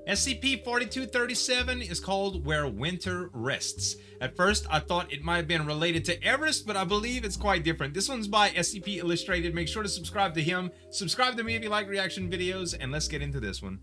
SCP-4237 is called Where Winter Rests. At first, I thought it might have been related to Everest, but I believe it's quite different. This one's by SCP Illustrated. Make sure to subscribe to him. Subscribe to me if you like reaction videos, and let's get into this one.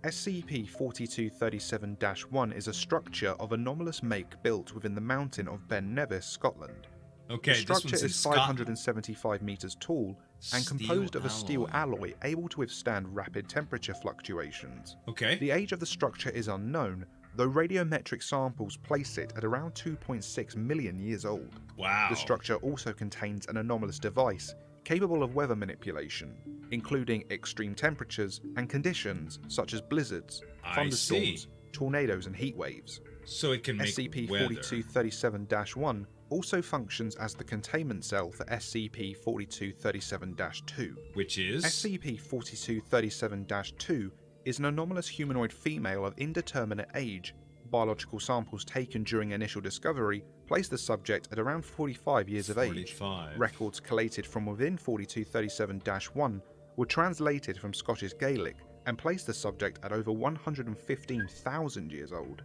SCP-4237-1 is a structure of anomalous make built within the mountain of Ben Nevis, Scotland. Okay, the structure is Scotland. 575 meters tall and composed of a steel alloy able to withstand rapid temperature fluctuations. Okay. The age of the structure is unknown, though radiometric samples place it at around 2.6 million years old. Wow. The structure also contains an anomalous device capable of weather manipulation, including extreme temperatures and conditions such as blizzards, thunderstorms, tornadoes and heat waves. So it can make SCP-4237-1 also functions as the containment cell for SCP-4237-2. Which is? SCP-4237-2 is an anomalous humanoid female of indeterminate age. Biological samples taken during initial discovery placed the subject at around 45 years of age. Records collated from within 4237-1 were translated from Scottish Gaelic and placed the subject at over 115,000 years old.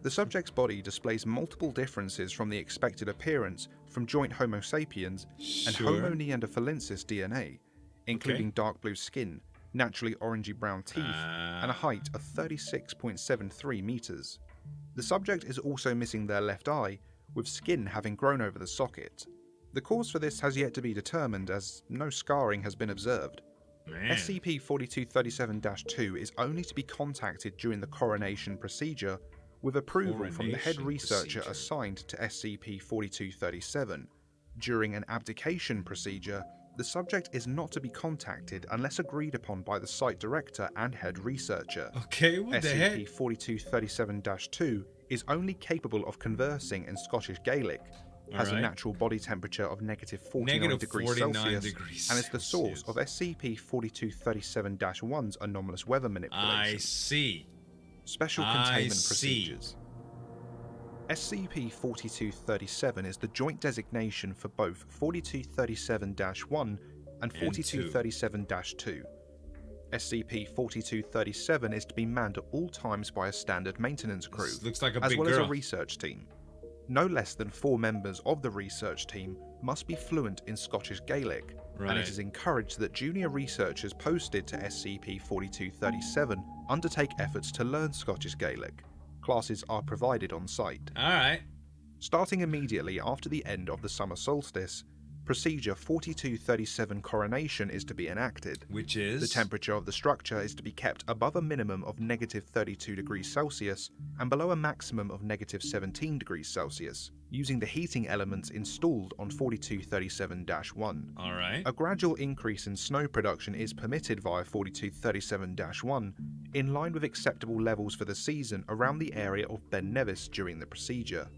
The subject's body displays multiple differences from the expected appearance from joint Homo sapiens and Homo neanderthalensis DNA, including dark blue skin, naturally orangey brown teeth, and a height of 36.73 meters. The subject is also missing their left eye, with skin having grown over the socket. The cause for this has yet to be determined, as no scarring has been observed. SCP-4237-2 is only to be contacted during the coronation procedure with approval from the head researcher assigned to SCP-4237. During an abdication procedure, the subject is not to be contacted unless agreed upon by the site director and head researcher. Okay, what the heck? SCP-4237-2 is only capable of conversing in Scottish Gaelic, has a natural body temperature of -49 degrees Celsius, and is the source of SCP-4237-1's anomalous weather manipulation. I see. Special containment procedures. SCP-4237 is the joint designation for both 4237-1 and 4237-2. SCP-4237 is to be manned at all times by a standard maintenance crew, as well as a research team. No less than 4 members of the research team must be fluent in Scottish Gaelic, and it is encouraged that junior researchers posted to SCP-4237 undertake efforts to learn Scottish Gaelic. Classes are provided on site. Alright. Starting immediately after the end of the summer solstice, Procedure 4237 coronation is to be enacted. Which is? The temperature of the structure is to be kept above a minimum of -32 degrees Celsius and below a maximum of -17 degrees Celsius, using the heating elements installed on 4237-1. Alright. A gradual increase in snow production is permitted via 4237-1, in line with acceptable levels for the season around the area of Ben Nevis during the procedure.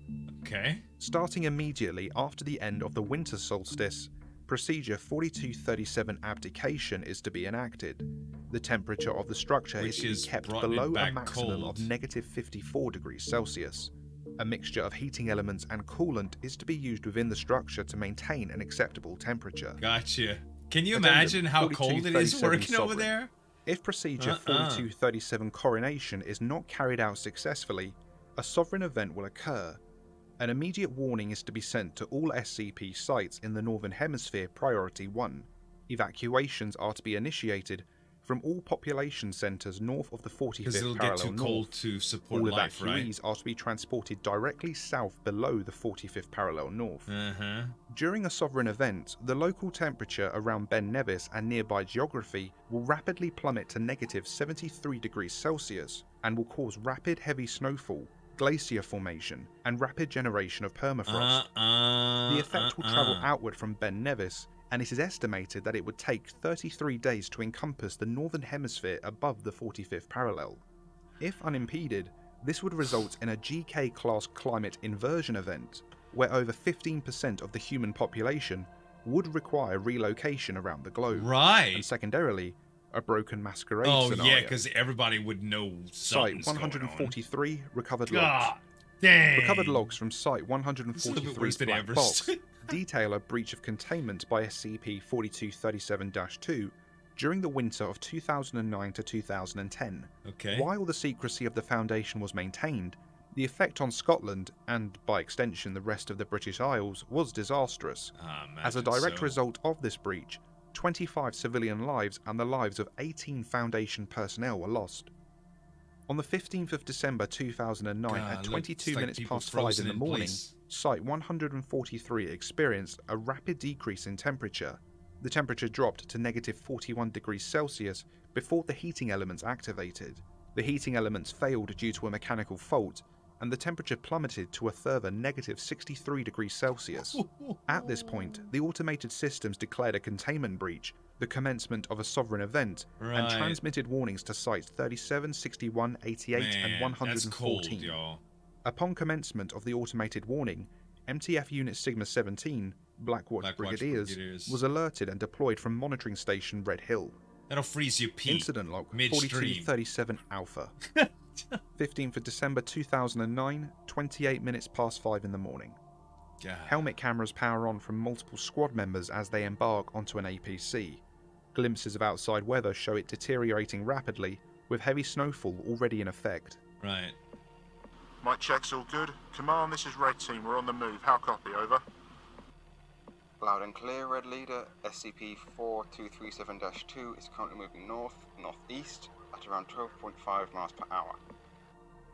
Okay. Starting immediately after the end of the winter solstice, Procedure 4237 abdication is to be enacted. The temperature of the structure is to be kept below a maximum of -54 degrees Celsius. A mixture of heating elements and coolant is to be used within the structure to maintain an acceptable temperature. Gotcha. Can you imagine how cold it is working over there? If Procedure 4237 coronation is not carried out successfully, a sovereign event will occur. An immediate warning is to be sent to all SCP sites in the Northern Hemisphere Priority 1. Evacuations are to be initiated from all population centres north of the 45th parallel north. All evacuees are to be transported directly south below the 45th parallel north. During a sovereign event, the local temperature around Ben Nevis and nearby geography will rapidly plummet to -73 degrees Celsius and will cause rapid heavy snowfall, glacier formation, and rapid generation of permafrost. The effect will travel outward from Ben Nevis, and it is estimated that it would take 33 days to encompass the northern hemisphere above the 45th parallel. If unimpeded, this would result in a GK-class climate inversion event, where over 15% of the human population would require relocation around the globe. And secondarily, a broken masquerade scenario. Oh yeah, because everybody would know something's Site 143 going on. recovered logs. Dang. Recovered logs from Site 143 Black Box detail a breach of containment by SCP-4237-2 during the winter of 2009 to 2010. Okay. While the secrecy of the Foundation was maintained, the effect on Scotland, and by extension the rest of the British Isles, was disastrous. As a direct result of this breach, 25 civilian lives and the lives of 18 Foundation personnel were lost. On the 15th of December 2009, at 22 minutes past 5 in the morning, Site 143 experienced a rapid decrease in temperature. The temperature dropped to negative 41 degrees Celsius before the heating elements activated. The heating elements failed due to a mechanical fault, and the temperature plummeted to a further negative 63 degrees Celsius. At this point, the automated systems declared a containment breach, the commencement of a sovereign event, and transmitted warnings to sites 37, 61, 88, and 114. That's cold, y'all. Upon commencement of the automated warning, MTF Unit Sigma 17, Blackwatch Brigadiers, was alerted and deployed from monitoring station Red Hill. That'll freeze your pee. Incident log 4237 Alpha. 15th of December 2009, 28 minutes past 5 in the morning. God. Helmet cameras power on from multiple squad members as they embark onto an APC. Glimpses of outside weather show it deteriorating rapidly, with heavy snowfall already in effect. Right. Mic checks all good. Command, this is Red Team. We're on the move. How copy? Over. Loud and clear, Red Leader. SCP-4237-2 is currently moving northeast at around 12.5 miles per hour.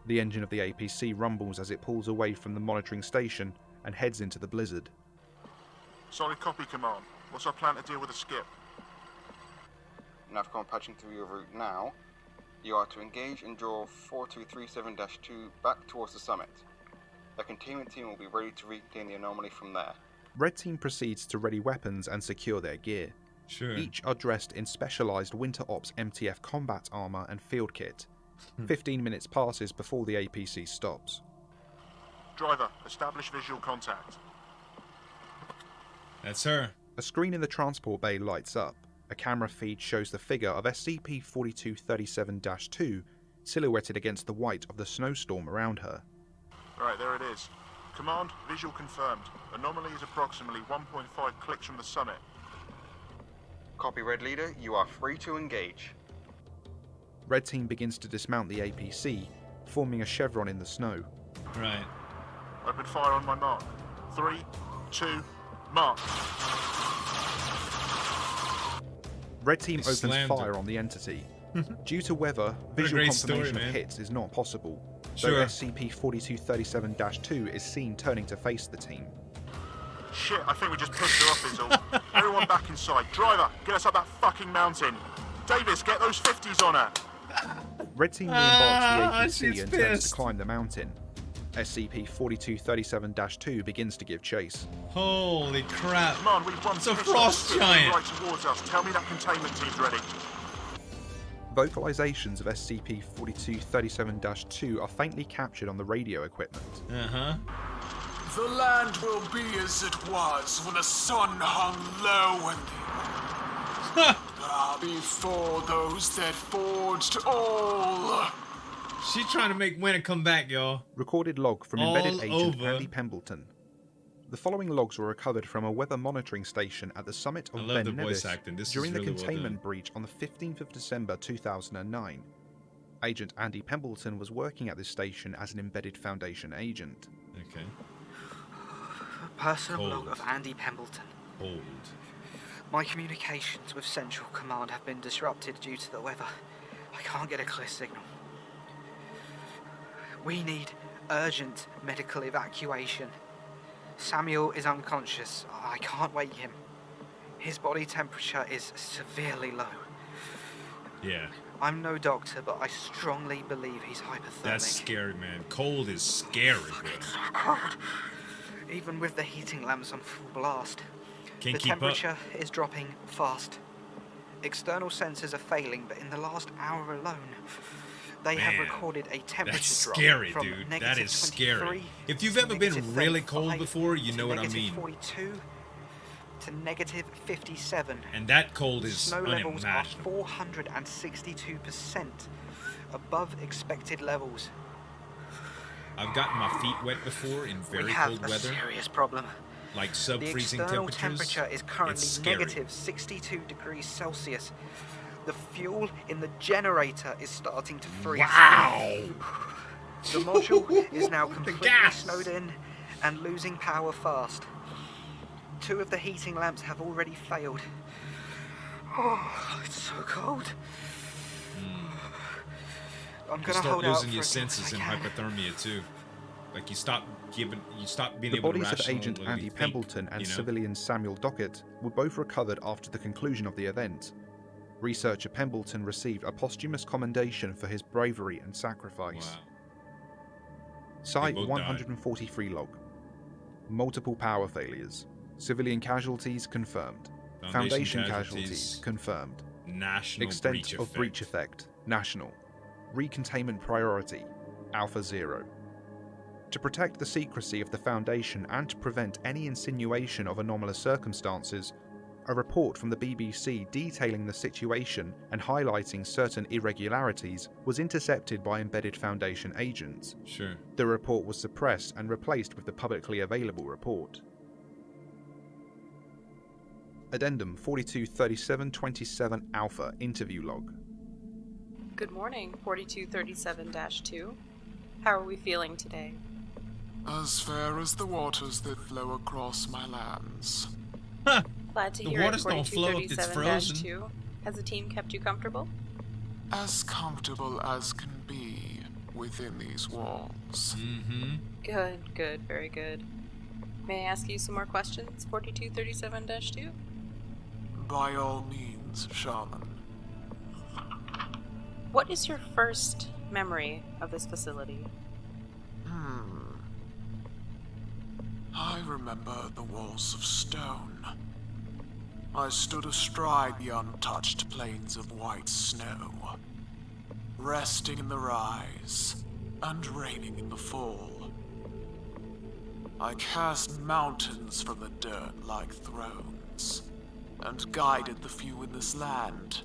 The engine of the APC rumbles as it pulls away from the monitoring station and heads into the blizzard. Solid copy, Command. What's our plan to deal with the skip? Navcom patching through your route now. You are to engage and draw 4237-2 back towards the summit. The containment team will be ready to regain the anomaly from there. Red Team proceeds to ready weapons and secure their gear. Sure. Each are dressed in specialised Winter Ops MTF combat armour and field kit. 15 minutes passes before the APC stops. Driver, establish visual contact. That's her. A screen in the transport bay lights up. A camera feed shows the figure of SCP-4237-2 silhouetted against the white of the snowstorm around her. Right, there it is. Command, visual confirmed. Anomaly is approximately 1.5 clicks from the summit. Copy, Red Leader. You are free to engage. Red Team begins to dismount the APC, forming a chevron in the snow. Right. Open fire on my mark. 3, 2, mark. Red Team opens fire on the entity. Due to weather, visual confirmation of hits is not possible, though SCP-4237-2 is seen turning to face the team. Shit, I think we just pushed her off, is all. Everyone back inside. Driver, get us up that fucking mountain. Davis, get those 50s on her. Red Team re-embarks the APC and turns to climb the mountain. SCP-4237-2 begins to give chase. Holy crap. Come on, we've won. It's a frost giant. Right towards us. Tell me that containment team's ready. Vocalizations of SCP-4237-2 are faintly captured on the radio equipment. The land will be as it was when the sun hung low and before those that forged all. She trying to make winter come back, y'all. Recorded log from embedded agent Andy Pembleton. The following logs were recovered from a weather monitoring station at the summit of Ben Nevis during the containment breach on the 15th of December 2009. Agent Andy Pembleton was working at this station as an embedded Foundation agent. Okay. Personal log of Andy Pembleton. Hold. My communications with Central Command have been disrupted due to the weather. I can't get a clear signal. We need urgent medical evacuation. Samuel is unconscious. I can't wake him. His body temperature is severely low. Yeah. I'm no doctor, but I strongly believe he's hypothermic. That's scary, man. Cold is scary, bro. It's so cold. Even with the heating lamps on full blast. Can't the keep temperature is dropping fast. External sensors are failing, but in the last hour alone, they have recorded a temperature drop from dude. negative That is scary. 23 If you've to ever been negative really 35 cold before, you know what I negative mean. 42 to negative 57. And that cold is Snow levels are unimaginable. 462% above expected levels. I've gotten my feet wet before in very we have cold a weather. serious problem. Like The sub-freezing external temperatures. temperature is currently It's scary. negative 62 degrees Celsius. The fuel in the generator is starting to freeze. Wow! The module is now The completely gas. snowed in and losing power fast. 2 of the heating lamps have already failed. Oh, it's so cold. I'm You gonna start hold out losing for your as long as senses I in can. hypothermia too. Like you stop being The able to bodies of rationally Agent Andy think, Pembleton and you know? civilian Samuel Dockett were both recovered after the conclusion of the event. Researcher Pembleton received a posthumous commendation for his bravery and sacrifice. Wow. Site both died. 143 log. Multiple power failures. Civilian casualties confirmed. Foundation casualties confirmed. National Extent breach of effect. breach effect. National. Recontainment priority. Alpha 0. To protect the secrecy of the Foundation and to prevent any insinuation of anomalous circumstances, a report from the BBC detailing the situation and highlighting certain irregularities was intercepted by embedded Foundation agents. Sure. The report was suppressed and replaced with the publicly available report. Addendum 423727 Alpha Interview Log. Good morning, 4237-2. How are we feeling today? As fair as the waters that flow across my lands. Glad to The hear it, waters don't flow if it's frozen. 4237-2. Has the team kept you comfortable? As comfortable as can be within these walls. Mm-hmm. Good, very good. May I ask you some more questions, 4237-2? By all means, Shaman. What is your first memory of this facility? I remember the walls of stone. I stood astride the untouched plains of white snow, resting in the rise and reigning in the fall. I cast mountains from the dirt like thrones, and guided the few in this land.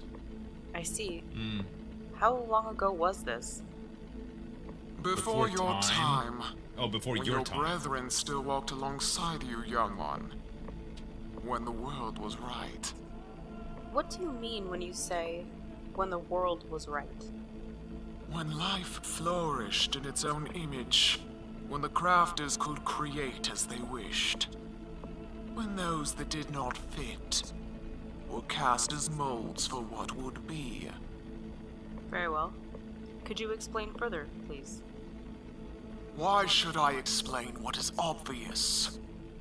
I see. How long ago was this? Before your time. Oh, before When your your time. brethren still walked alongside you, young one. When the world was right. What do you mean when you say, when the world was right? When life flourished in its own image. When the crafters could create as they wished. When those that did not fit were cast as molds for what would be. Very well. Could you explain further, please? Why should I explain what is obvious?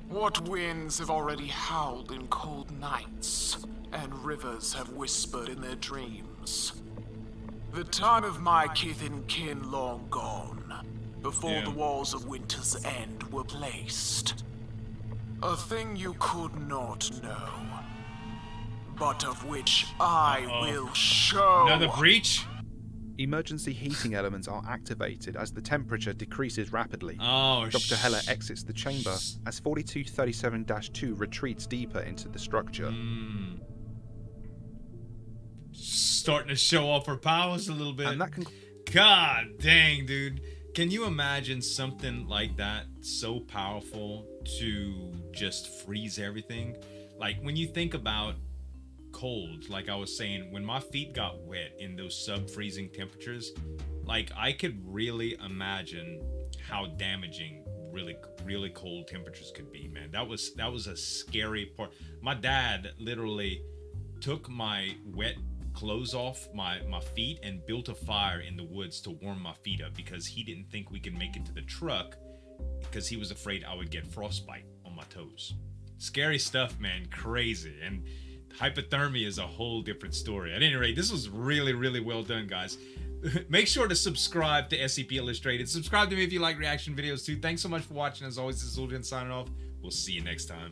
What winds have already howled in cold nights, and rivers have whispered in their dreams. The time of my kith and kin long gone, before the walls of winter's end were placed. A thing you could not know, but of which I will show. Another breach? Emergency heating elements are activated as the temperature decreases rapidly. Oh, Dr. Heller exits the chamber as 4237-2 retreats deeper into the structure. Starting to show off her powers a little bit. And that God dang, dude. Can you imagine something like that so powerful to just freeze everything? Like when you think about cold, like I was saying, when my feet got wet in those sub-freezing temperatures, like I could really imagine how damaging really cold temperatures could be, man. That was a scary part. My dad literally took my wet clothes off my feet and built a fire in the woods to warm my feet up because he didn't think we could make it to the truck because he was afraid I would get frostbite on my toes. Scary stuff, man. Crazy. And hypothermia is a whole different story. At any rate, this was really well done, guys. Make sure to subscribe to SCP Illustrated. Subscribe to me if you like reaction videos too. Thanks so much for watching. As always, this is Zueljin signing off. We'll see you next time.